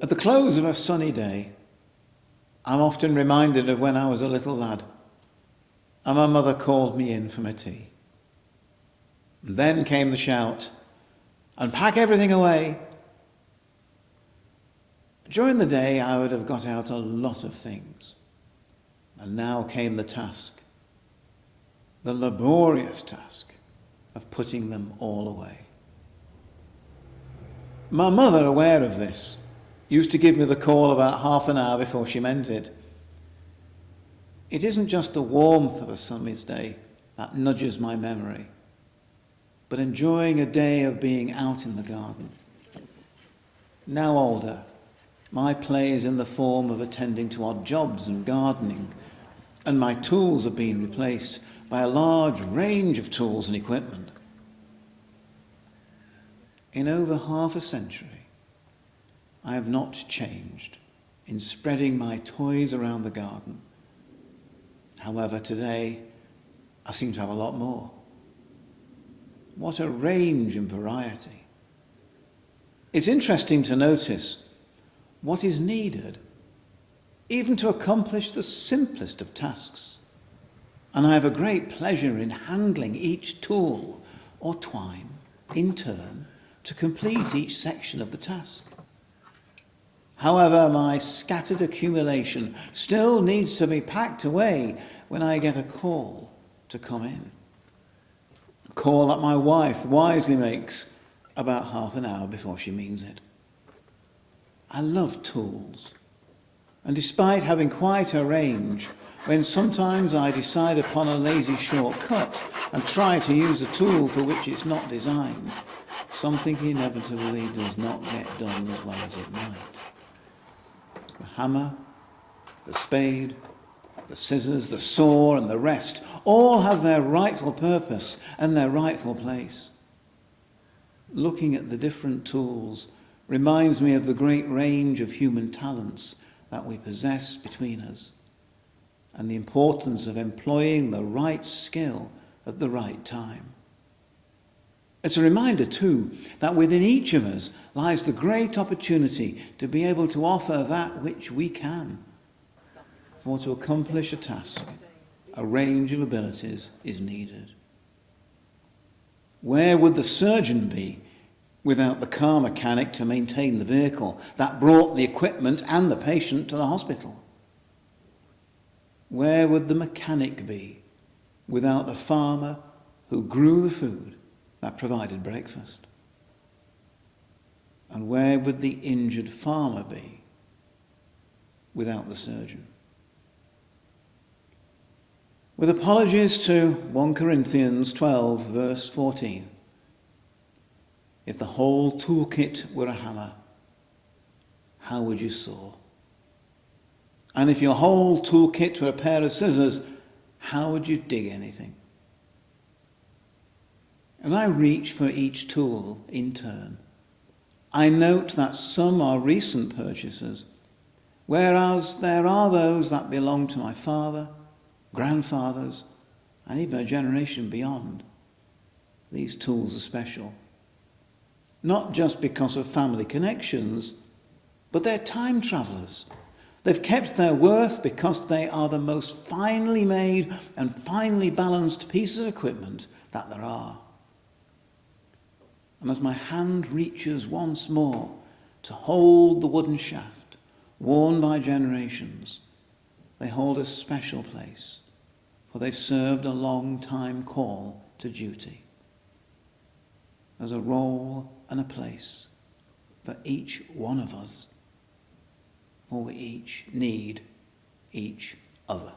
At the close of a sunny day, I'm often reminded of when I was a little lad and my mother called me in for my tea. And then came the shout, "And pack everything away." During the day, I would have got out a lot of things. And now came the task, the laborious task of putting them all away. My mother, aware of this, used to give me the call about half an hour before she meant it. It isn't just the warmth of a summer's day that nudges my memory, but enjoying a day of being out in the garden. Now older, my play is in the form of attending to odd jobs and gardening, and my tools have been replaced by a large range of tools and equipment. In over half a century, I have not changed in spreading my toys around the garden. However, today, I seem to have a lot more. What a range and variety. It's interesting to notice what is needed even to accomplish the simplest of tasks. And I have a great pleasure in handling each tool or twine in turn to complete each section of the task. However, my scattered accumulation still needs to be packed away when I get a call to come in. A call that my wife wisely makes about half an hour before she means it. I love tools, and despite having quite a range, when sometimes I decide upon a lazy shortcut and try to use a tool for which it's not designed, something inevitably does not get done as well as it might. The hammer, the spade, the scissors, the saw, and the rest all have their rightful purpose and their rightful place. Looking at the different tools reminds me of the great range of human talents that we possess between us, and the importance of employing the right skill at the right time. It's a reminder, too, that within each of us lies the great opportunity to be able to offer that which we can. For to accomplish a task, a range of abilities is needed. Where would the surgeon be without the car mechanic to maintain the vehicle that brought the equipment and the patient to the hospital? Where would the mechanic be without the farmer who grew the food that provided breakfast? And where would the injured farmer be without the surgeon? With apologies to 1 Corinthians 12, verse 14, if the whole toolkit were a hammer, how would you saw? And if your whole toolkit were a pair of scissors, how would you dig anything? As I reach for each tool in turn, I note that some are recent purchases, whereas there are those that belong to my father, grandfathers, and even a generation beyond. These tools are special, not just because of family connections, but they're time travelers. They've kept their worth because they are the most finely made and finely balanced pieces of equipment that there are. And as my hand reaches once more to hold the wooden shaft worn by generations, they hold a special place, for they've served a long time call to duty. There's a role and a place for each one of us, for we each need each other.